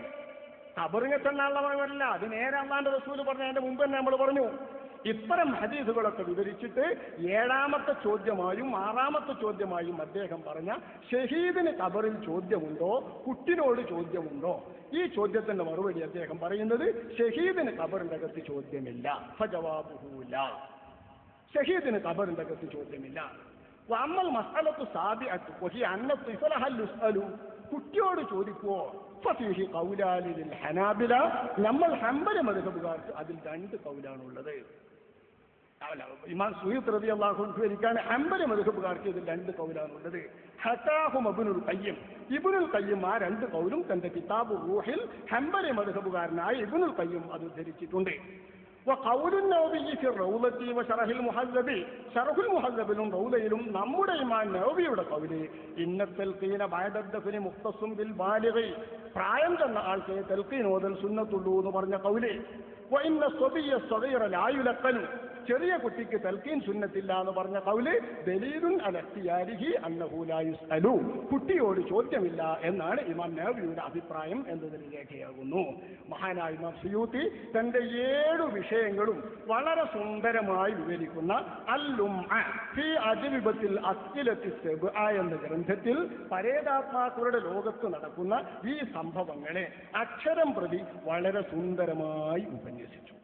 ഖബറിനെ ചെന്നാളല്ല, അത് നേരെ അല്ലാഹുവിന്റെ റസൂൽ പറഞ്ഞതിന്റെ മുമ്പ് തന്നെ നമ്മൾ പറഞ്ഞു. ഇത്തരം ഹദീസുകളൊക്കെ വിവരിച്ചിട്ട് 7ാമത്തെ ചോദ്യമായും 6ാമത്തെ ചോദ്യമായും അദ്ദേഹം പറഞ്ഞ ഷഹീദിന് ഖബറിൽ ചോദ്യമുണ്ടോ, കുട്ടിനോട് ചോദ്യമുണ്ടോ? ഈ ചോദ്യത്തിന്റെ മറുപടി അദ്ദേഹം പറയുന്നത് ഷഹീദിന് ഖബറിന്റെ അകത്ത് ചോദ്യമില്ല. ഫജവാബുഹു ലാ, ഷഹീദിന് ഖബറിന്റെ അകത്ത് ചോദ്യമില്ല. വഅമ്മൽ മസ്അലത്തു സാബിഅത്തു വഹി അന്ന തിഫല ഹൽ യുസ്അലു, കുട്ടിയോട് ചോദിക്കുവോ? ഫഫീഹി ഖൗലാനി ലിൽ ഹനാബില, നമ്മൾ ഹംബലി മദ്ഹബുകാർക്ക് അതിൽ 2 കൗലാണുള്ളത്. ഇമാം സുയൂത്ത് റളിയല്ലാഹു അൻഹു എനിക്കാണ് ഹംബലി മദ്ഹബുകാർക്ക് ഇതിൽ 2 കൗലാണുള്ളത്. ഹകാഹും ഇബ്നുൽ ഖയ്യിം, ഇബ്നുൽ ഖയ്യിം ആ 2 കൗലും തന്റെ കിതാബ് റൂഹിൽ ഹംബലി മദ്ഹബുകാരനായ ഇബ്നുൽ ഖയ്യിം അത് ഉദ്ധരിച്ചിട്ടുണ്ട്. وقول النووي في الروضة وشرح المهذب, شرح المهذبിലും റൗളയിലും നമ്മുടെ ഇമാം നവവിയുടെ ഖൗല് ഇന്ന തൽഖീന ബഅദ ദഫ്നി മുഖ്തസും ബിൽ ബാലിഗി, പ്രായം ചെന്ന ആൾക്ക് തൽഖീൻ ഓതൽ സുന്നത്തുള്ളൂ എന്ന് പറഞ്ഞ ഖൗല്. വഇന്ന സ്വബിയ സ്വഗീറ ലാ യുലഖൻ, ചെറിയ കുട്ടിക്ക് തൽഖീൻ സുന്നത്തില്ല എന്ന് പറഞ്ഞ ഖൗല് ദലീലുൻ അലാ ഇഖ്തിയാരിഹി അന്നഹു ലാ യുസ്അലു, കുട്ടിയോട് ചോദ്യമില്ല എന്നാണ് ഇമാം നവവിയുടെ അഭിപ്രായം എന്നതിൽ രേഖയാകുന്നു. മഹാനായ ഇമാം സുയൂത്തി തന്റെ 7 വിഷയങ്ങളും വളരെ സുന്ദരമായി വിവരിക്കുന്ന അൽ-ലുംഅ ഫീ അജ്വിബത്തിൽ അസ്ഇലത്തി സബ്അ എന്ന ഗ്രന്ഥത്തിൽ പരേതാത്മാക്കളുടെ ലോകത്ത് നടക്കുന്ന ഈ സംഭവങ്ങളെ അക്ഷരം പ്രതി വളരെ സുന്ദരമായി ഉപന്യസിച്ചു.